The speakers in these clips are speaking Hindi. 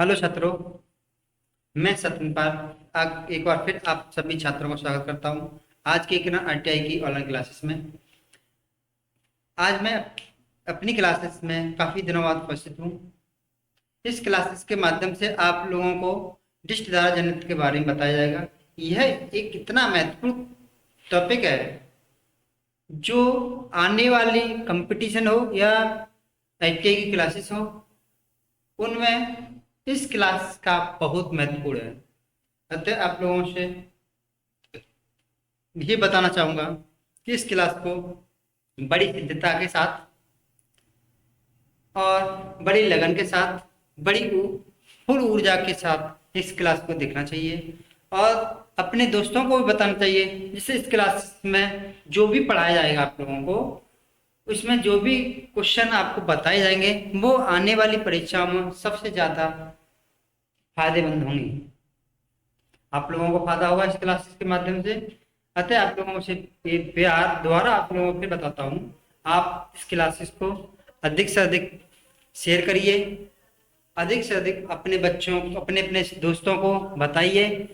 हेलो छात्रों। मैं सत्यपाल एक बार फिर आप सभी छात्रों का स्वागत करता हूं आज की किरण आरटीआई की ऑनलाइन क्लासेस में। आज मैं अपनी क्लासेस में काफ़ी दिनों बाद उपस्थित हूं। इस क्लासेस के माध्यम से आप लोगों को डिस्ट धारा जनित्र के बारे में बताया जाएगा। यह एक इतना महत्वपूर्ण टॉपिक है जो आने वाली कंपटीशन हो या आईटीआई की क्लासेस हो, उनमें इस क्लास का बहुत महत्वपूर्ण है। अतः आप लोगों से ये बताना चाहूँगा कि इस क्लास को बड़ी सिद्धता के साथ और बड़ी लगन के साथ, फुल ऊर्जा के साथ इस क्लास को देखना चाहिए और अपने दोस्तों को भी बताना चाहिए, जिससे इस क्लास में जो भी पढ़ाया जाएगा आप लोगों को, उसमें जो भी क्वेश्चन आपको बताए जाएंगे वो आने वाली परीक्षाओं में सबसे ज़्यादा फायदेमंद होंगे। आप लोगों को फायदा होगा इस क्लासेस के माध्यम से। अतः आप लोगों से ये प्यार द्वारा आप लोगों को बताता हूँ, आप इस क्लासेस को अधिक से अधिक शेयर करिए, अधिक से अधिक अपने बच्चों अपने अपने दोस्तों को बताइए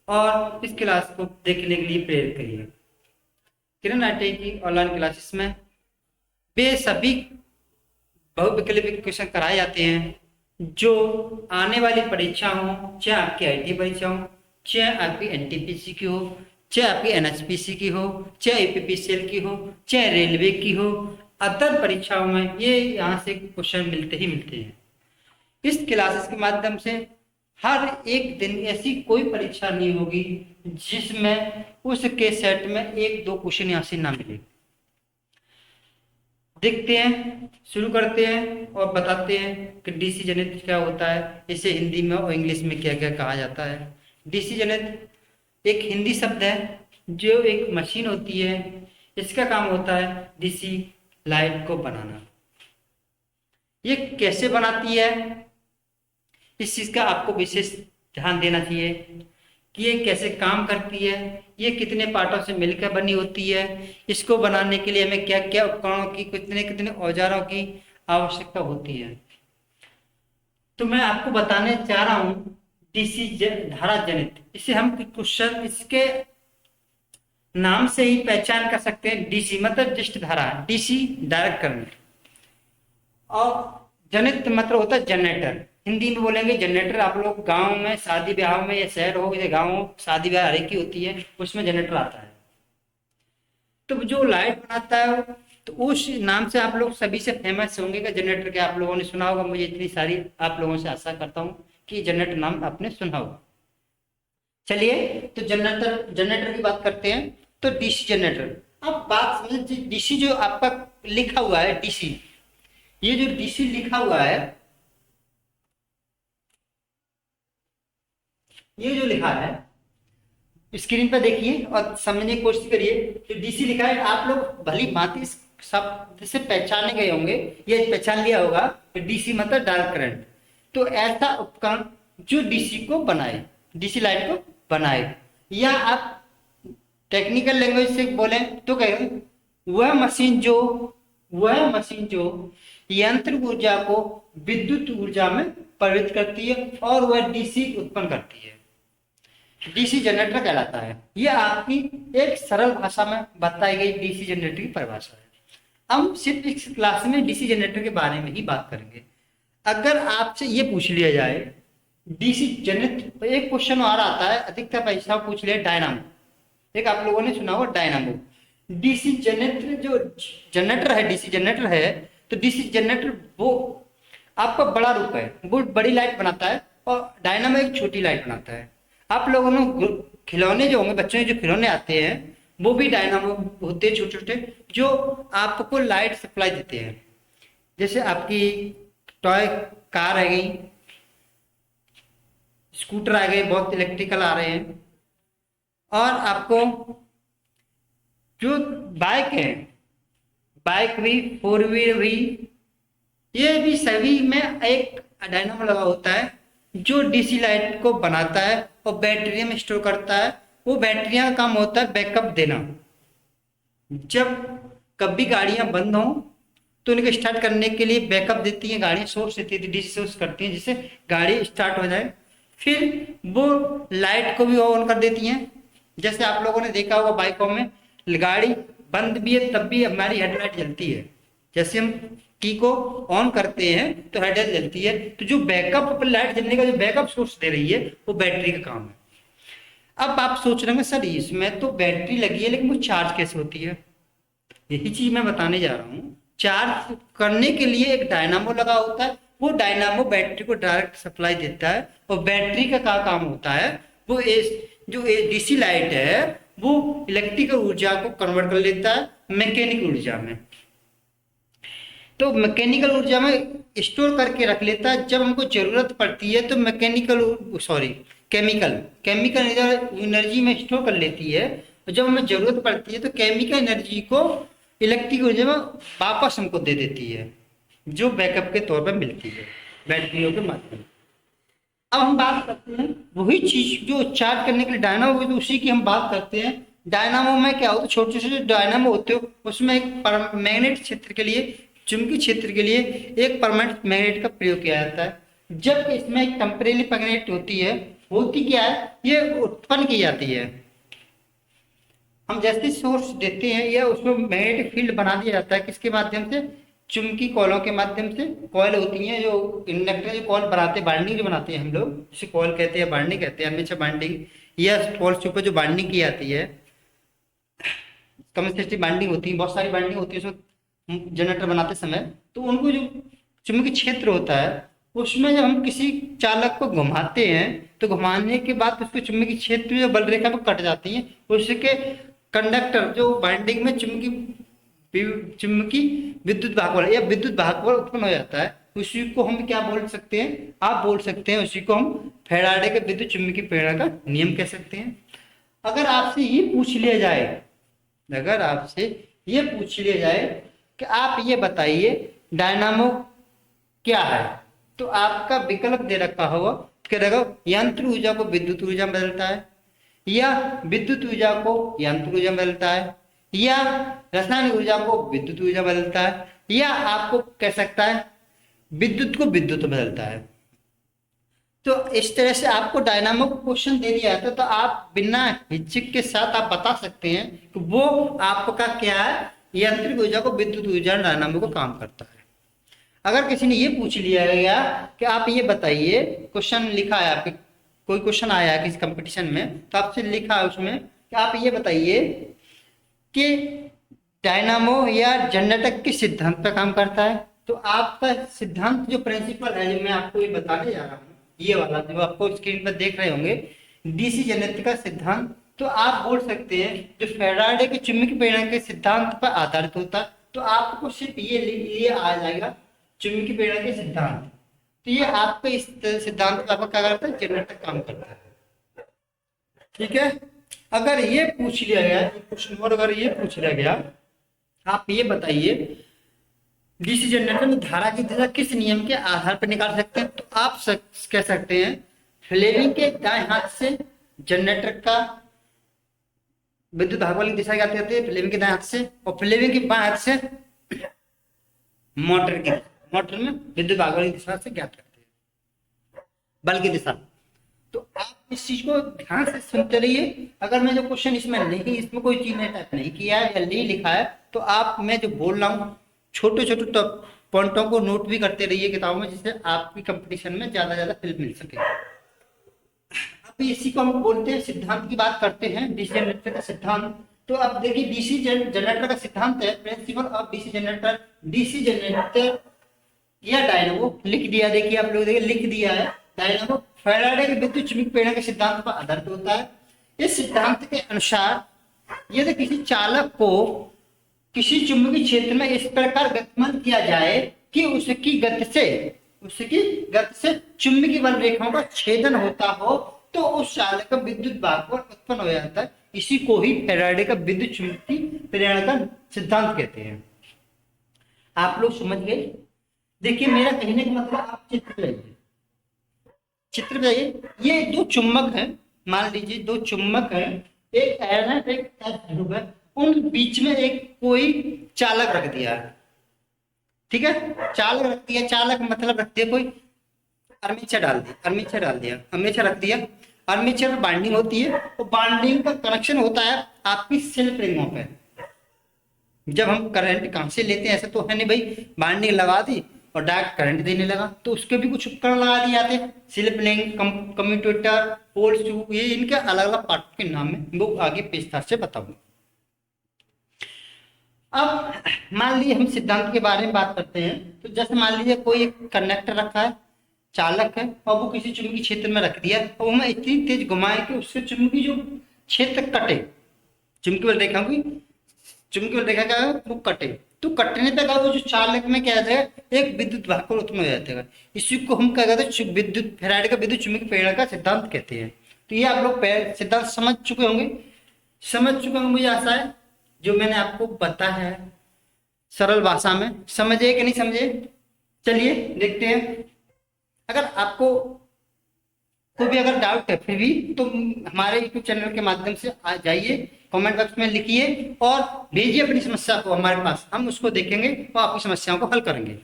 और इस क्लास को देखने के लिए प्रेरित करिए। किरण आरटीआई की ऑनलाइन क्लासेस में वे सभी बहुविकल्पिक क्वेश्चन कराए जाते हैं जो आने वाली परीक्षा हो, चाहे आपकी आईटी परीक्षा हो, चाहे आपकी एनटीपीसी की हो, चाहे आपकी एनएचपीसी की हो, चाहे यूपीपीसीएल की हो, चाहे रेलवे की हो, अदर परीक्षाओं में ये यहाँ से क्वेश्चन मिलते ही मिलते हैं। इस क्लासेस के माध्यम से हर एक दिन ऐसी कोई परीक्षा नहीं होगी जिसमें उसके सेट में एक दो क्वेश्चन यहाँ से ना मिले। देखते हैं, शुरू करते हैं और बताते हैं कि डीसी जनित्र क्या होता है, इसे हिंदी में और इंग्लिश में क्या क्या कहा जाता है। डीसी जनित्र एक हिंदी शब्द है जो एक मशीन होती है, इसका काम होता है डीसी लाइट को बनाना। ये कैसे बनाती है, इस चीज का आपको विशेष ध्यान देना चाहिए कि ये कैसे काम करती है, ये कितने पार्टों से मिलकर बनी होती है, इसको बनाने के लिए हमें क्या क्या उपकरणों की, कितने कितने औजारों की आवश्यकता होती है। तो मैं आपको बताने चाह रहा हूँ डीसी धारा जनित। इसे हम क्वेश्चन इसके नाम से ही पहचान कर सकते हैं। डीसी मतलब डिस्ट धारा, डीसी डायरेक्ट करंट, और जनित मतलब होता है जनरेटर। हिंदी में बोलेंगे जनरेटर। आप लोग गांव में शादी ब्याह में या शहर हो या गांव शादी ब्याह हर एक की होती है, उसमें जनरेटर आता है। तो जो लाइट बनाता है तो उस नाम से आप लोग सभी से फेमस होंगे कि जनरेटर के आप लोगों ने सुना होगा। मुझे इतनी सारी आप लोगों से आशा करता हूँ कि जनरेटर नाम आपने सुना होगा। चलिए तो जनरेटर जनरेटर की बात करते हैं। तो डीसी जनरेटर, अब बात समझ, डीसी जो आपका लिखा हुआ है डीसी, ये जो डीसी लिखा हुआ है, ये जो लिखा है स्क्रीन पर देखिए और समझने की कोशिश करिए। जो डीसी लिखा है आप लोग भली भांति इस शब्द से पहचाने गए होंगे, ये पहचान लिया होगा कि डीसी मतलब डायरेक्ट करंट। तो ऐसा उपकरण जो डीसी को बनाए, डीसी लाइट को बनाए, या आप टेक्निकल लैंग्वेज से बोले तो कहें वह मशीन जो यंत्र ऊर्जा को विद्युत ऊर्जा में परिवर्तित करती है और वह डीसी उत्पन्न करती है, डीसी जनरेटर कहलाता है। यह आपकी एक सरल भाषा में बताई गई डीसी जनरेटर की परिभाषा है। हम सिर्फ इस क्लास में डीसी जनरेटर के बारे में ही बात करेंगे। अगर आपसे ये पूछ लिया जाए डीसी जनरेटर, तो एक क्वेश्चन और आता है अधिकतर परीक्षा पूछ लिया डायनामो। एक आप लोगों ने सुना होगा डायनामो। डीसी जनरेटर जो जनरेटर है, डीसी जनरेटर है, तो डीसी जनरेटर वो आपका बड़ा रूप है, वो बड़ी लाइट बनाता है और डायनामो एक छोटी लाइट बनाता है। आप लोगों ने खिलौने जो होंगे, बच्चों के जो खिलौने आते हैं वो भी डायनामो होते हैं, छोटे छोटे, जो आपको लाइट सप्लाई देते हैं। जैसे आपकी टॉय कार आ गई, स्कूटर आ गए, बहुत इलेक्ट्रिकल आ रहे हैं, और आपको जो बाइक है, बाइक भी, फोर व्हीलर भी, ये भी सभी में एक डायनामो लगा होता है जो डीसी लाइट को बनाता है और बैटरी में स्टोर करता है। वो बैटरियां का काम होता है बैकअप देना। जब कभी गाड़ियां बंद हों तो उनके स्टार्ट करने के लिए बैकअप देती हैं गाड़ियाँ, सोर्स देती है, डीसी सोर्स करती हैं जिससे गाड़ी स्टार्ट हो जाए। फिर वो लाइट को भी ऑन कर देती हैं। जैसे आप लोगों ने देखा होगा बाइकों में गाड़ी बंद भी है तब भी हमारी हेडलाइट जलती है। जैसे हम की को ऑन करते हैं तो हेडलाइट जलती है। तो जो बैकअप लाइट जलने का जो बैकअप सोर्स दे रही है वो बैटरी का काम है। अब आप सोच रहे हैं सर इसमें तो बैटरी लगी है लेकिन वो चार्ज कैसे होती है? यही चीज मैं बताने जा रहा हूँ। चार्ज करने के लिए एक डायनामो लगा होता है, वो डायनामो बैटरी को डायरेक्ट सप्लाई देता है और बैटरी का क्या काम होता है, वो जो डीसी लाइट है वो इलेक्ट्रिकल ऊर्जा को कन्वर्ट कर लेता है मैकेनिकल ऊर्जा में। तो मैकेनिकल ऊर्जा में स्टोर करके रख लेता है। जब हमको जरूरत पड़ती है तो केमिकल एनर्जी में स्टोर कर लेती है। और जब हमें जरूरत पड़ती है तो केमिकल एनर्जी को इलेक्ट्रिक ऊर्जा में वापस हमको दे देती है, जो बैकअप के तौर पर मिलती है बैटरियों के माध्यम। अब हम बात करते हैं वही चीज जो चार्ज करने के लिए डायनामो, तो उसी की हम बात करते हैं। डायनामो में क्या होता है, छोटे छोटे डायनामो होते हो उसमें एक मैग्नेट क्षेत्र के लिए, चुंबकीय क्षेत्र के लिए एक परमानेंट मैग्नेट का प्रयोग किया जाता है। जब इसमें एक टेम्परेरी मैग्नेट होती क्या है, ये उत्पन्न की जाती है। हम जैसे सोर्स देते हैं या उसमें मैग्नेटिक फील्ड बना दिया जाता है, किसके माध्यम से? चुंबकीय कॉइलों के माध्यम से। कॉइल होती हैं जो इंडक्टर जो कॉइल बनाते हैं, बाइंडिंग जो बनाते हैं हम लोग, जिसे कॉइल कहते हैं, बाइंडिंग कहते हैं, हमेशा बाइंडिंग या कॉइल के ऊपर जो बाइंडिंग की जाती है, कम्युनिस्टिक बाइंडिंग होती है, बहुत सारी बाइंडिंग होती है उसमें जनरेटर बनाते समय। तो उनको जो चुंबकीय क्षेत्र होता है उसमें जब हम किसी चालक को घुमाते हैं तो घुमाने के बाद उसके चुंबकीय क्षेत्र जो बल रेखा में कट जाती है, उसके कंडक्टर जो बाइंडिंग में चुंबकीय विद्युत भागबल या विद्युत भागबल उत्पन्न हो जाता है। उसी को हम क्या बोल सकते हैं? आप बोल सकते हैं उसी को हम फैराडे के विद्युत चुंबकीय प्रेरण का नियम कह सकते हैं। अगर आपसे ये पूछ लिया जाए कि आप ये बताइए डायनामो क्या है, तो आपका विकल्प दे रखा होगा कि यंत्र ऊर्जा को विद्युत ऊर्जा में बदलता है, या विद्युत ऊर्जा को यांत्रिक ऊर्जा में बदलता है, या रासायनिक ऊर्जा को विद्युत ऊर्जा बदलता है, या आपको कह सकता है विद्युत को विद्युत बदलता है। तो इस तरह से आपको डायनामो को क्वेश्चन दे दिया जाता है तो आप बिना हिचक के साथ आप बता सकते हैं कि वो आपका क्या है, यांत्रिक ऊर्जा को विद्युत ऊर्जा डायनामो को काम करता है। अगर किसी ने ये पूछ लिया गया कि आप ये बताइए, क्वेश्चन लिखा है आपके, कोई क्वेश्चन आया है किसी कंपटीशन में तो आपसे लिखा है उसमें कि आप ये बताइए कि डायनामो या जनरेटर किस सिद्धांत पर काम करता है, तो आपका सिद्धांत जो प्रिंसिपल है जो मैं आपको ये बताने जा रहा हूँ, ये वाला जो आपको स्क्रीन पर देख रहे होंगे, डीसी जनरेटर का सिद्धांत, तो आप बोल सकते हैं जो फैराडे के चुंबकीय प्रेरण के सिद्धांत पर आधारित होता है। तो आपको सिर्फ ये आ जाएगा चुंबकीय प्रेरण के सिद्धांत। तो ये आपका इस सिद्धांत पर आपका क्या करता है, जनरेटर काम करता है। ठीक है। अगर ये पूछ लिया गया क्वेश्चन, और अगर ये पूछ लिया गया आप ये बताइए डीसी जनरेटर में धारा की दिशा किस नियम के आधार पर निकाल सकते हैं, तो आप कह सकते हैं फ्लेमिंग के दाएं हाथ से जनरेटर का विद्युत भागबल की दिशा ज्ञात करते हैं फ्लेमिंग के दाएं हाथ से, और फ्लेमिंग के बाएं हाथ से मोटर में विद्युत भागबल की दिशा से ज्ञात करते हैं बल की दिशा। तो आप इस चीज को ध्यान से सुनते रहिए। अगर मैं जो क्वेश्चन इसमें कोई चीज ने टाइप नहीं किया है या नहीं लिखा है तो आप, मैं जो बोल रहा हूँ छोटे छोटे पॉइंटों को नोट भी करते रहिए किताबों में, जिससे आपकी कंपटीशन में ज्यादा फिल्म मिल सके। अब इसी को हम बोलते हैं सिद्धांत की बात करते हैं, डीसी जनरेटर का सिद्धांत। तो अब देखिए डीसी जनरेटर का सिद्धांत है principle of DC generator. DC generator या डायनामो लिख दिया, देखिए आप लोग देखिए लिख दिया है, डायनामो फैराडे के विद्युत चुंबकीय प्रेरण के सिद्धांत पर आधारित होता है। इस सिद्धांत के अनुसार यदि किसी चालक को किसी चुंबकीय क्षेत्र में इस प्रकार गतिमान किया जाए कि उसकी गति से चुंबकीय बल रेखाओं का छेदन होता हो तो उस चालक का विद्युत भागबल उत्पन्न हो जाता है। इसी को ही फैराडे का विद्युत चुंबकीय प्रेरण का सिद्धांत कहते हैं। आप लोग समझ गए? देखिए मेरा कहने का मतलब, आप चित्र पे आइए। ये दो चुंबक है, मान लीजिए दो चुंबक है, एक एन है एक एस ध्रुव है, उन बीच में एक कोई चालक रख दिया है। ठीक है, चालक रख दिया, चालक मतलब रख दिया कोई, आर्मेचर डाल दिया, आर्मेचर डाल दिया, आर्मेचर रख दिया। आर्मेचर में बाइंडिंग होती है, तो बाइंडिंग का कनेक्शन होता है आपकी सेल्फ रिंगों पे। जब हम करंट कहाँ से लेते हैं, ऐसा तो है नहीं भाई बाइंडिंग लगा दी और डायरेक्ट करंट देने लगा, तो उसके भी कुछ उपकरण लगा दिए जाते हैं, स्लिप रिंग, कम्यूटेटर, पोल ट्यूब, ये इनके अलग अलग पार्ट के नाम है, वो आगे विस्तार से बताऊंगा। अब मान लीजिए हम सिद्धांत के बारे में बात करते हैं, तो जैसे मान लीजिए कोई एक कंडक्टर रखा है, चालक है, और वो किसी चुंबकीय क्षेत्र में रख दिया, और हमें इतनी तेज घुमाए कि उससे चुंबकीय जो क्षेत्र कटे, चुंबकीय बल रेखा की, चुंबकीय बल रेखा का वो कटे, तो कटने पे वो जो चालक में क्या जाता है, एक विद्युत भाग उत्पन्न हो जाता है। इसी को हम क्या कहते हैं, विद्युत फैराडे का विद्युत चुंबकीय प्रेरणा का सिद्धांत कहते हैं। तो ये आप लोग सिद्धांत समझ चुके होंगे, समझ चुके होंगे मुझे आशा है, जो मैंने आपको बताया है सरल भाषा में। समझे कि नहीं समझे? चलिए देखते हैं। अगर आपको कोई भी अगर डाउट है फिर भी, तो हमारे यूट्यूब चैनल के माध्यम से आ जाइए, कमेंट बॉक्स में लिखिए और भेजिए अपनी समस्या को हमारे पास, हम उसको देखेंगे और आपकी समस्याओं को हल करेंगे।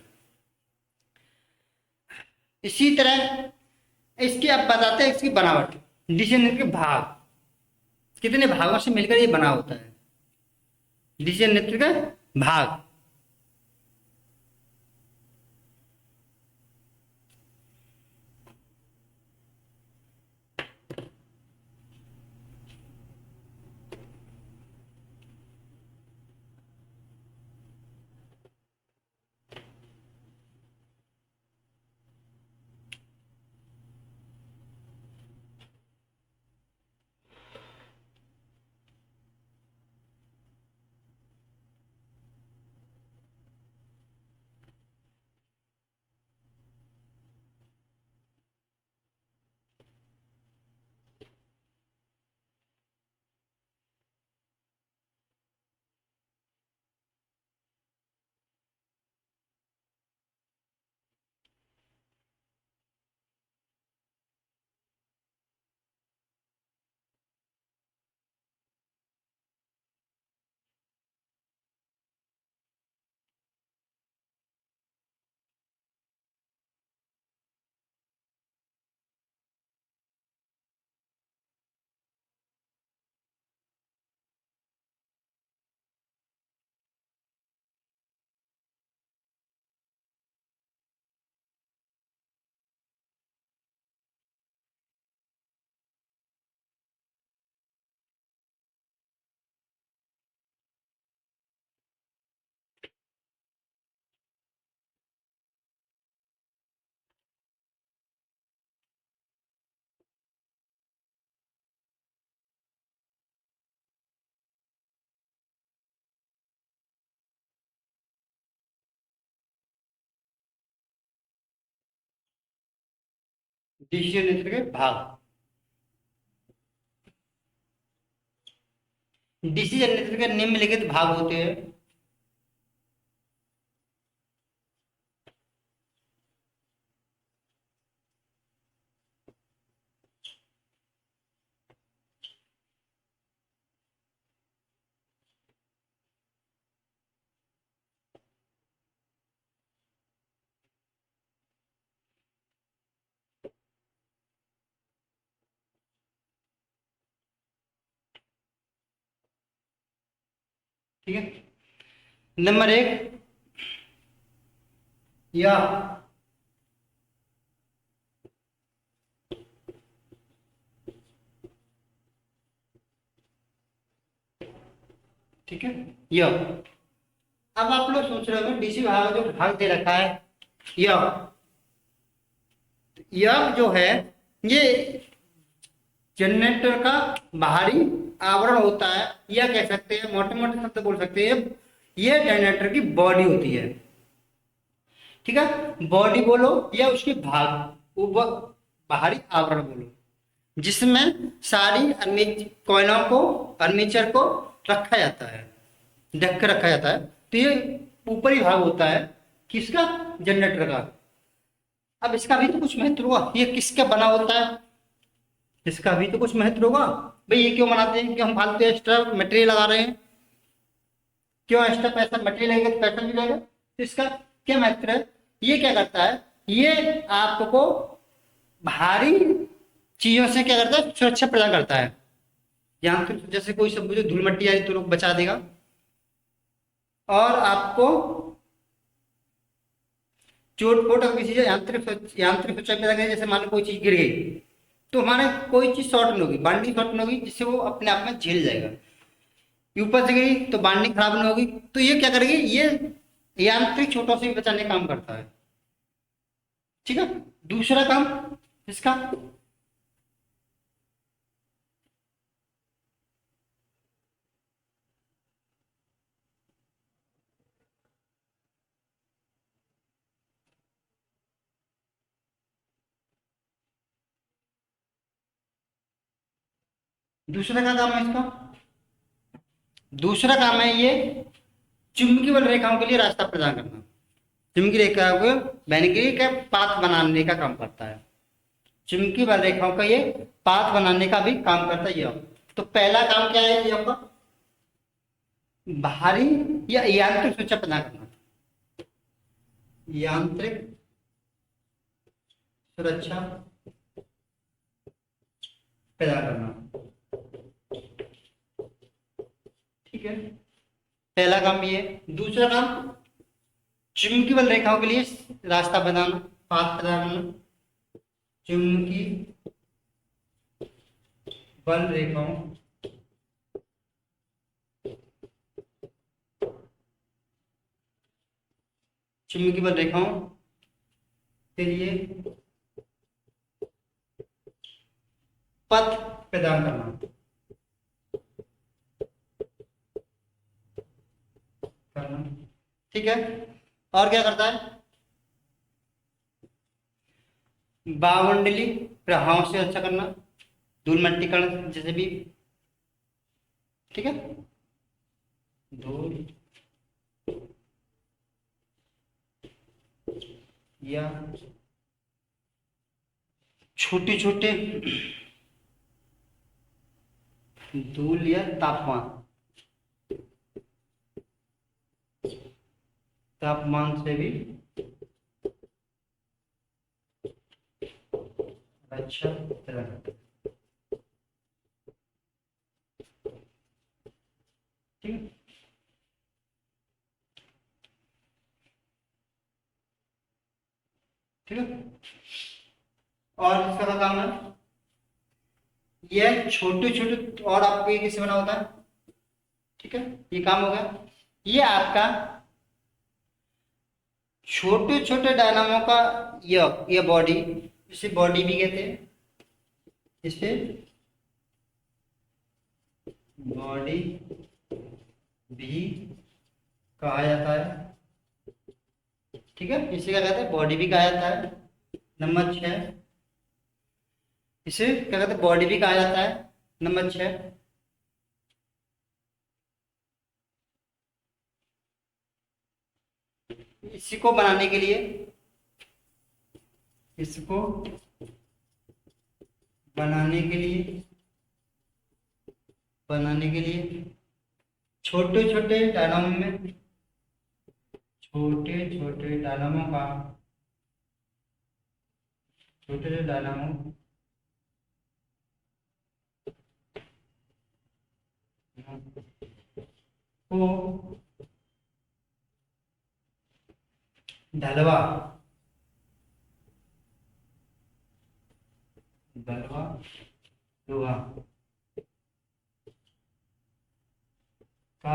इसी तरह इसकी आप बताते हैं इसकी बनावट, डिसीजन के भाग, कितने भागों से मिलकर ये बना होता है, डिसीजन नेत्र का भाग। डिसीजन नेत्र के भाग, डिसीजन नेत्र के निम्नलिखित भाग होते हैं। ठीक है, नंबर एक, या ठीक है, या। अब आप लोग सोच रहे हो डीसी भाग जो भाग दे रखा है, या यह जो है ये जनरेटर का बाहरी आवरण होता है, या कह सकते हैं मोटे मोटे शब्द बोल सकते हैं, ये जनरेटर की बॉडी होती है। ठीक है, बॉडी बोलो या उसके भाग, वो बाहरी आवरण बोलो, जिसमें सारी कोयलों को, अर्मेचर को रखा जाता है, ढक के रखा जाता है। तो ये ऊपरी भाग होता है किसका, जनरेटर का। अब इसका भी तो कुछ महत्व होगा, ये किसका बना होता है, इसका भी तो कुछ महत्व होगा। भाई ये क्यों बनाते हैं कि हम फालतू एक्स्ट्रा मटेरियल लगा रहे हैं, क्यों एक्स्ट्रा पैसा, मटेरियल लगेगा तो पैसा भी लगेगा, तो इसका क्या महत्व है? ये क्या करता है? ये आपको भारी चीजों से क्या करता है? सुरक्षा प्रदान करता है। यांत्रिक, जैसे कोई सब जो धूल मट्टी आ रही तो लोग बचा देगा। और आपको चोट फोट अगर किसी यांत्रिक यांत्रिक सुरक्षा पैदा करें, जैसे मान लो कोई चीज गिर गई तो हमारे कोई चीज शॉर्ट नहीं होगी, बाइंडिंग शॉर्ट नहीं होगी, जिससे वो अपने आप में झेल जाएगा। ऊपर से गई तो बाइंडिंग खराब नहीं होगी, तो ये क्या करेगी? ये यांत्रिक चोटों से भी बचाने का काम करता है। ठीक है। दूसरा काम इसका, दूसरा क्या काम है इसका? दूसरा काम है ये चुंबकीय बल रेखाओं के लिए रास्ता प्रदान करना। चुंबकीय रेखाओं को मैग्नेटिक का पाथ बनाने का काम करता है। चुंबकीय बल रेखाओं का ये पाथ बनाने का भी काम करता है ये। तो पहला काम क्या है ये आपका? भारी या यांत्रिक सुरक्षा प्रदान करना। यांत्रिक सुरक्षा प्रदान करना। ठीक है, पहला काम ये। दूसरा काम चुंबकीय बल रेखाओं के लिए रास्ता बनाना, पाथ प्रदान करना। चुंबकीय बल रेखाओं चुंबकीय बल रेखाओं के लिए पथ प्रदान करना। ठीक है। और क्या करता है? वायुमंडलीय प्रभावों से रक्षा करना, धूल मट्टी कण जैसे भी। ठीक है। धूल या छोटे छोटे धूल या तापमान, तापमान से भी अच्छा तरह करता है। ठीक है। ठीक है। और इसका क्या काम है? यह छोटे छोटे, और आपको ये किससे बना होता है? ठीक है, ये काम हो गया। ये आपका छोटे छोटे डायनामो का ये बॉडी, इसे बॉडी भी कहते हैं, इसे बॉडी भी कहा जाता है। ठीक है, इसे क्या कहते हैं? बॉडी भी कहा जाता है। नंबर 6, इसे क्या कहते हैं? बॉडी भी कहा जाता है। नंबर 6, इसको बनाने के लिए, इसको बनाने के लिए छोटे छोटे डायनामो में, छोटे छोटे डायनामो का, छोटे छोटे डायनामो को ढलवा ढलवा लोहा का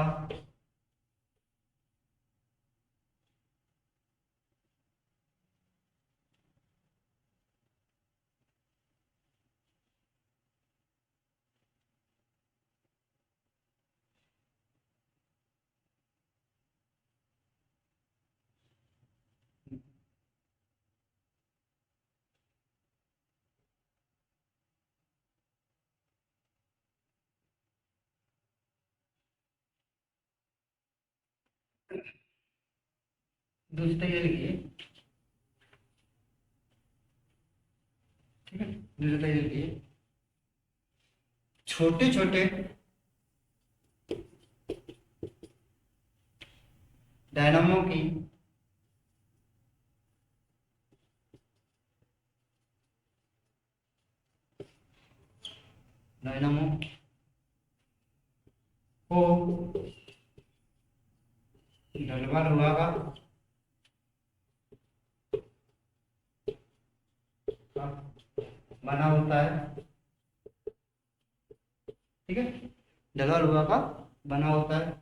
दूसरी तरीके लिखिए। ठीक है, दूसरी तरीके लिखिए। छोटे छोटे डायनामो की डायनामो को ढलवा लोहा का बना होता है। ठीक है, ढलवा लोहा का बना होता है।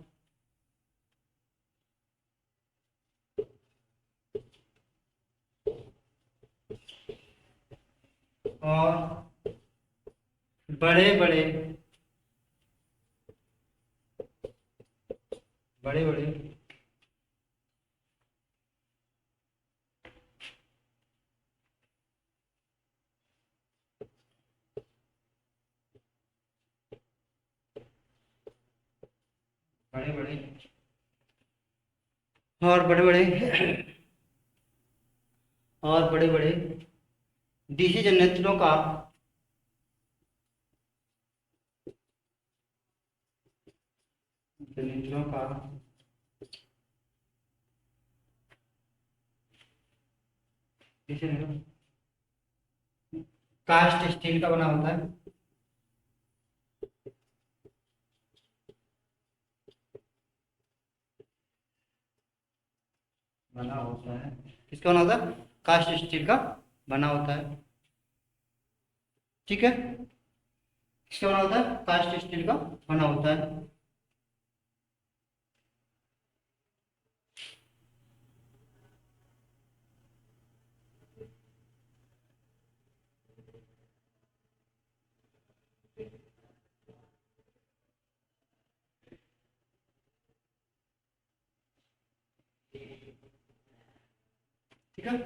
और बड़े बड़े बड़े बड़े बड़े बड़े और बड़े बड़े और बड़े बड़े डीसी जनरेटरों का जनरेटरों का डीसी कास्ट स्टील का बना होता है। बना होता है, किसका बना होता है? कास्ट स्टील का बना होता है। ठीक है, किसका बना होता है? कास्ट स्टील का बना होता है। ठीक है,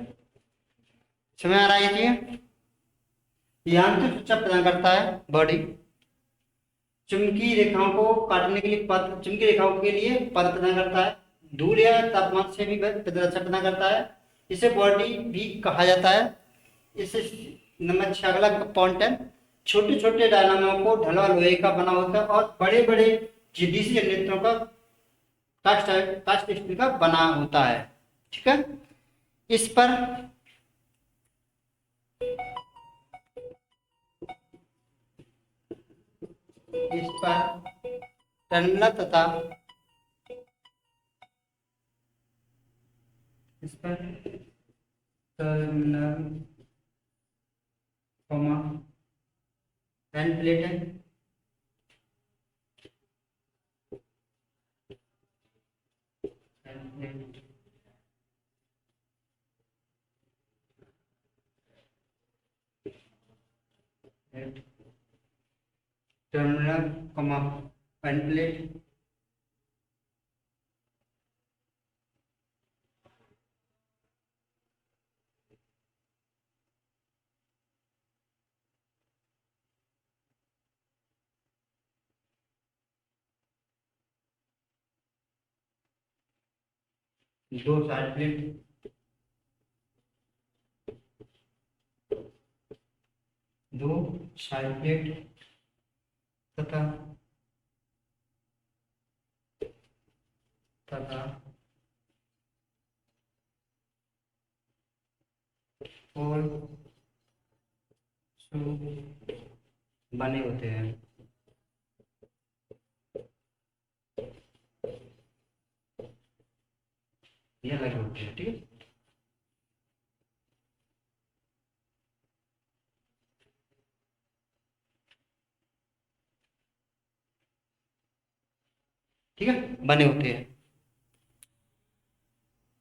समझ आ रहा है ये चीज? यांत्रिक सूचना प्रदान करता है बॉडी, चुंबकीय रेखाओं को काटने के लिए पथ, चुंबकीय रेखाओं के लिए पथ प्रदान करता है, धूल या तापमान से भी रक्षा प्रदान करता है। इसे बॉडी भी कहा जाता है। इसे नंबर 6 अगला पॉइंट है, छोटे छोटे डायनामो को ढलवा लोहे का बना होता है और बड़े बड़े डीसी जनरेटरों का कास्ट कास्ट स्टील का बना होता है। ठीक है, इस पर टर्मिनल तथा इस पर टर्मिनल एंड प्लेट है। टर्मिनल एंड प्लेट दो साइड प्लेट, दो साइड प्लेट तथा तथा और बने होते हैं। ये लगे होते हैं। ठीक है, ठीक है, बने होते हैं।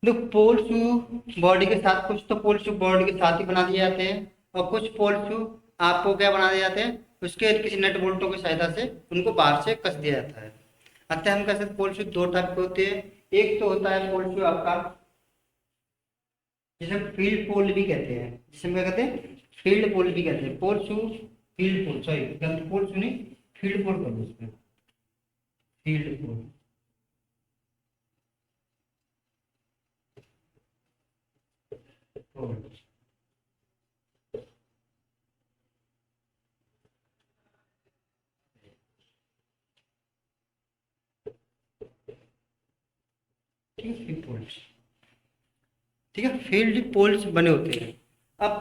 तो पोल शू बॉडी के साथ, कुछ तो पोल शू बॉडी के साथ ही बना दिए जाते हैं और कुछ पोल शू आपको क्या बना दिए जाते हैं, उसके किसी नट बोल्टों की सहायता से उनको बाहर से कस दिया जाता है। अतः हम कह सकते पोल शू दो टाइप के होते हैं। एक तो होता है पोल शू आपका जिसे फील्ड पोल भी कहते हैं, जिसे हम क्या कहते हैं? फील्ड पोल भी कहते हैं। पोल शू फील्ड पोल, सॉरी गलत, पोल शू नहीं, फील्ड पोल कर दो उसमें, फील्ड पोल। ठीक है, फील्ड पोल्स, ठीक है, फील्ड पोल्स बने होते हैं। अब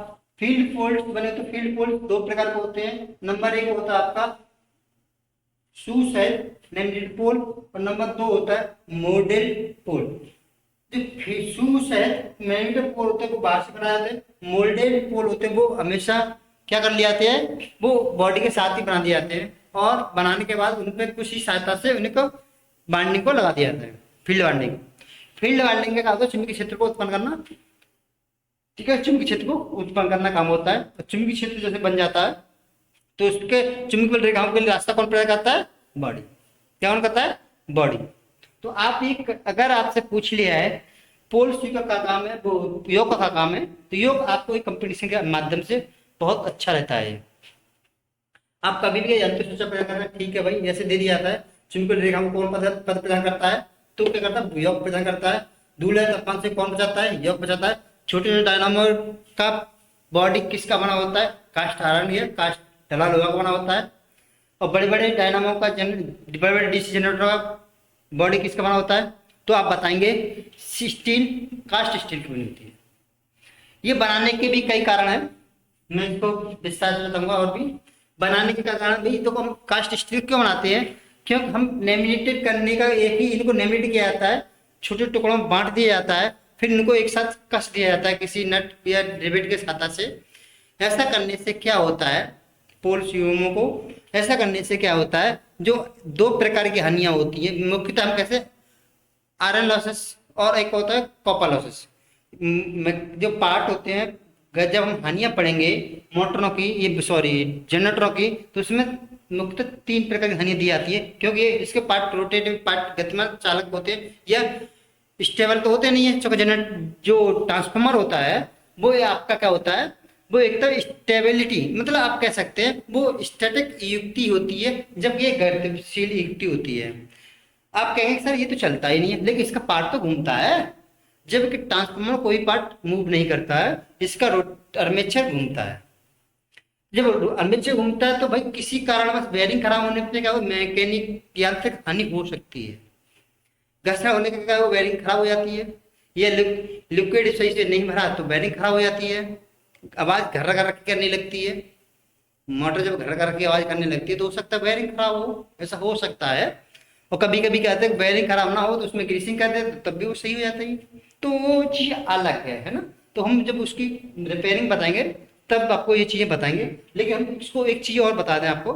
फील्ड पोल्स बने तो फील्ड पोल्स दो प्रकार के होते हैं। नंबर एक होता है आपका सुसेट नेम्डेड पोल, और नंबर दो होता है मॉडल पोल। जो सुसेट नेम्डेड पोल होते हैं वो बाहर से बनाए जाते हैं, मोल्डेड पोल होते हैं वो हमेशा क्या कर लिए जाते हैं, वो बॉडी के साथ ही बना दिए जाते हैं, और बनाने के बाद उनपे कुछ ही सहायता से उनको बाइंडिंग को लगा दिया जाता है। फील्ड बाइंडिंग, फील्ड बाइंडिंग का काम होता है चुंबकीय क्षेत्र को उत्पन्न करना। ठीक है, चुंबकीय क्षेत्र को उत्पन्न करना काम होता है। और चुंबकीय क्षेत्र जैसे बन जाता है तो उसके चुंबकीय रेखाओं के लिए रास्ता कौन प्रदान करता है, बॉडी। क्या कौन करता है, बॉडी। तो आप एक अगर आपसे पूछ लिया है पोल सी का काम है, वो योग का काम है, तो योग आपको एक कंपटीशन के माध्यम से बहुत अच्छा रहता है। आप कभी भी यंत्र सूचना प्रदान करना, ठीक है भाई, जैसे दे दिया जाता है चुंबकीय रेखाओं को कौन पद प्रदान करता है, तो क्या करता है, योग प्रदान करता है। दूल्हे तापमान से कौन बचाता है, योग बचाता है। छोटे छोटे डायनामो का बॉडी किसका बना होता है, कास्ट आयरन या कास्ट ढला लोहा का बना होता है। और बड़े बड़े डायनामो का बड़े बड़े डीसी जनरेटर का बॉडी किसका बना होता है, तो आप बताएंगे स्टील, कास्ट स्टील की बनी होती है। ये बनाने के भी कई कारण हैं, मैं इसको विस्तार से बताऊंगा। और भी बनाने के कारण भी, तो हम कास्ट स्टील क्यों बनाते हैं, क्योंकि हम लेमिनेटेड करने का एक ही इनको लेमिनेट किया जाता है, छोटे टुकड़ों में बांट दिया जाता है, फिर इनको एक साथ कस दिया जाता है किसी नट या रिवेट के सहायता से। ऐसा करने से क्या होता है, पोल ट्यूबों को ऐसा करने से क्या होता है, जो दो प्रकार की हानियां होती हैं मुख्यतः, हम कैसे आयरन लॉसेस और एक होता है कॉपर लॉसेस। जो पार्ट होते हैं, जब हम हानियां पढ़ेंगे मोटरों की, ये सॉरी जनरेटरों की, तो उसमें मुख्यतः तीन प्रकार की हानियां दी जाती है, क्योंकि ये इसके पार्ट रोटेटिव पार्ट गतिमान चालक होते हैं या स्टेबल तो होते नहीं है। चूंकि जो ट्रांसफार्मर होता है वो ये आपका क्या होता है, वो एक तो स्टेबिलिटी, मतलब आप कह सकते हैं वो स्टैटिक युक्ति होती है, जब ये गतिशील युक्ति होती है। आप कहेंगे सर ये तो चलता ही नहीं है, लेकिन इसका पार्ट तो घूमता है, जबकि ट्रांसफार्मर कोई पार्ट मूव नहीं करता है, इसका आर्मेचर घूमता है। जब आर्मेचर घूमता है तो भाई किसी कारणवश बेयरिंग खराब होने पे क्या हो, मैकेनिक यांत्रिक हानि हो सकती है। घर्षण होने के क्या वो बेयरिंग खराब हो जाती है, या लिक्विड सही से नहीं भरा तो बेयरिंग खराब हो जाती है, आवाज घर घर करने लगती है। मोटर जब घर घर की आवाज करने लगती है तो हो सकता है बेयरिंग खराब हो, ऐसा हो सकता है। और कभी कभी कहते हैं बेयरिंग खराब ना हो तो उसमें ग्रीसिंग कर दे तो तब भी वो सही हो जाता है, तो वो चीज अलग है ना। तो हम जब उसकी रिपेयरिंग बताएंगे तब आपको ये चीजें बताएंगे। लेकिन हम इसको एक चीज और बता दें आपको,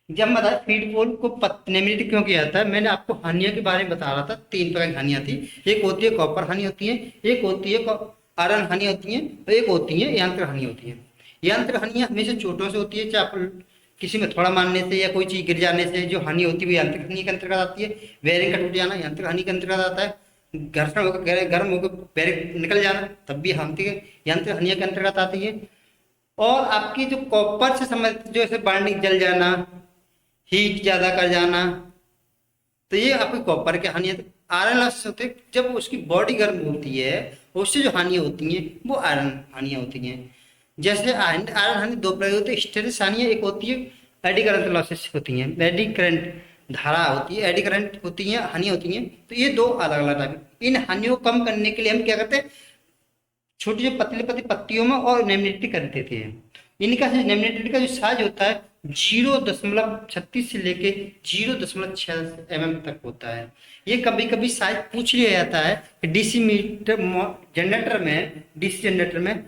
जब मैं बताया फीड पोल को नेमिनेट क्यों किया जाता है, मैंने आपको हानियों के बारे में बता रहा था। तीन प्रकार की हानियां थी, एक होती है कॉपर हानि होती है, एक होती है आयरन हानि होती है, और एक होती है यंत्र हानि होती है। यंत्र हानियां हमेशा चोटों से होती है, चाहे आप किसी में थोड़ा मारने से या कोई चीज गिर जाने से जो हानि होती है वो यांत्रिक हानि के अंतर्गत आती है। बेरिंग का टूट जाना यांत्रिक हानि के अंतर्गत आता है। घर्षण होकर गर्म होकर बेरिंग निकल जाना तब भी यांत्रिक हानियों के अंतर्गत आती है। और आपकी जो कॉपर से संबंधित जो ऐसे बाइंडिंग जल जाना, हीट ज्यादा कर जाना, तो ये आपकी कॉपर की हानि। आयरन लॉस होते हैं जब उसकी बॉडी गर्म होती है, उससे जो हानियां होती हैं वो आयरन हानियां होती हैं। जैसे आयरन हानि दो प्रकार होती है, स्टेरिस हानियां एक होती है, एडी करंट लॉसेस होती हैं, एडी करंट धारा होती है, एडी करंट होती है, हानियां होती हैं। तो ये दो अलग अलग टाइप। इन हानियों को कम करने के लिए हम क्या करते हैं, छोटी जो पतली पतली पत्तियों में और नेमिनेटिंग कर देते हैं। इनका नेमिनेटेड का जो साइज होता है 0.36 से लेके 0.6 mm तक होता है। ये कभी कभी साइज पूछ लिया जाता है कि डीसी मीटर जनरेटर में, डीसी जनरेटर में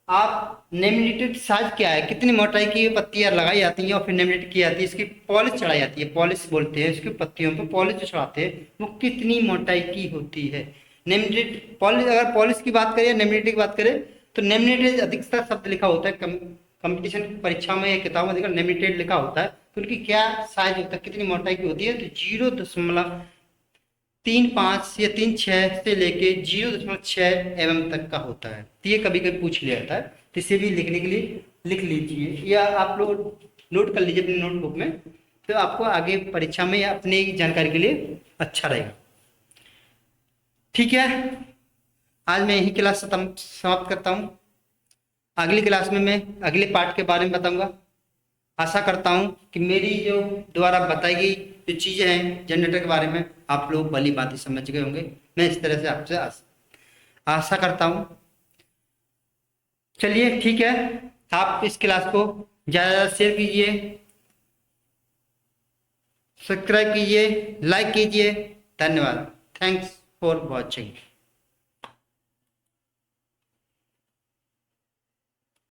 आप नेमिनेटेड साइज क्या है, कितनी मोटाई की पत्तियां लगाई जाती हैं और फिर नेमिनेट की जाती है, इसकी पॉलिश चढ़ाई जाती है, पॉलिश बोलते हैं इसकी पत्तियों पर पॉलिश जो चढ़ाते हैं वो कितनी मोटाई की होती है। नेमिनेटेड पॉलिश, अगर पॉलिश की बात करें, नेमिनेटेड की बात करें, तो नेमिनेटेड अधिकतर शब्द लिखा होता है कंपटीशन परीक्षा में या किताबों में नेमिनेटेड लिखा होता है, तो उनकी क्या साइज होता है, कितनी मोटाई की होती है, तो 0.35 या 36 से लेके 0.6 mm तक का होता है। तो ये कभी कभी पूछ लिया जाता है, तो इसे भी लिखने के लिए लिख लीजिए या आप लोग नोट कर लीजिए अपनी नोटबुक में, तो आपको आगे परीक्षा में या अपनी जानकारी के लिए अच्छा रहेगा। ठीक है, आज मैं यही क्लास समाप्त करता हूँ। अगली क्लास में मैं अगले पार्ट के बारे में बताऊंगा। आशा करता हूं कि मेरी जो द्वारा बताई गई जो चीजें हैं जनरेटर के बारे में आप लोग भली बातें समझ गए होंगे। मैं इस तरह से आपसे आशा करता हूं। चलिए ठीक है, आप इस क्लास को ज़्यादा ज़्यादा शेयर कीजिए, सब्सक्राइब कीजिए, लाइक कीजिए। धन्यवाद। Thanks for watching.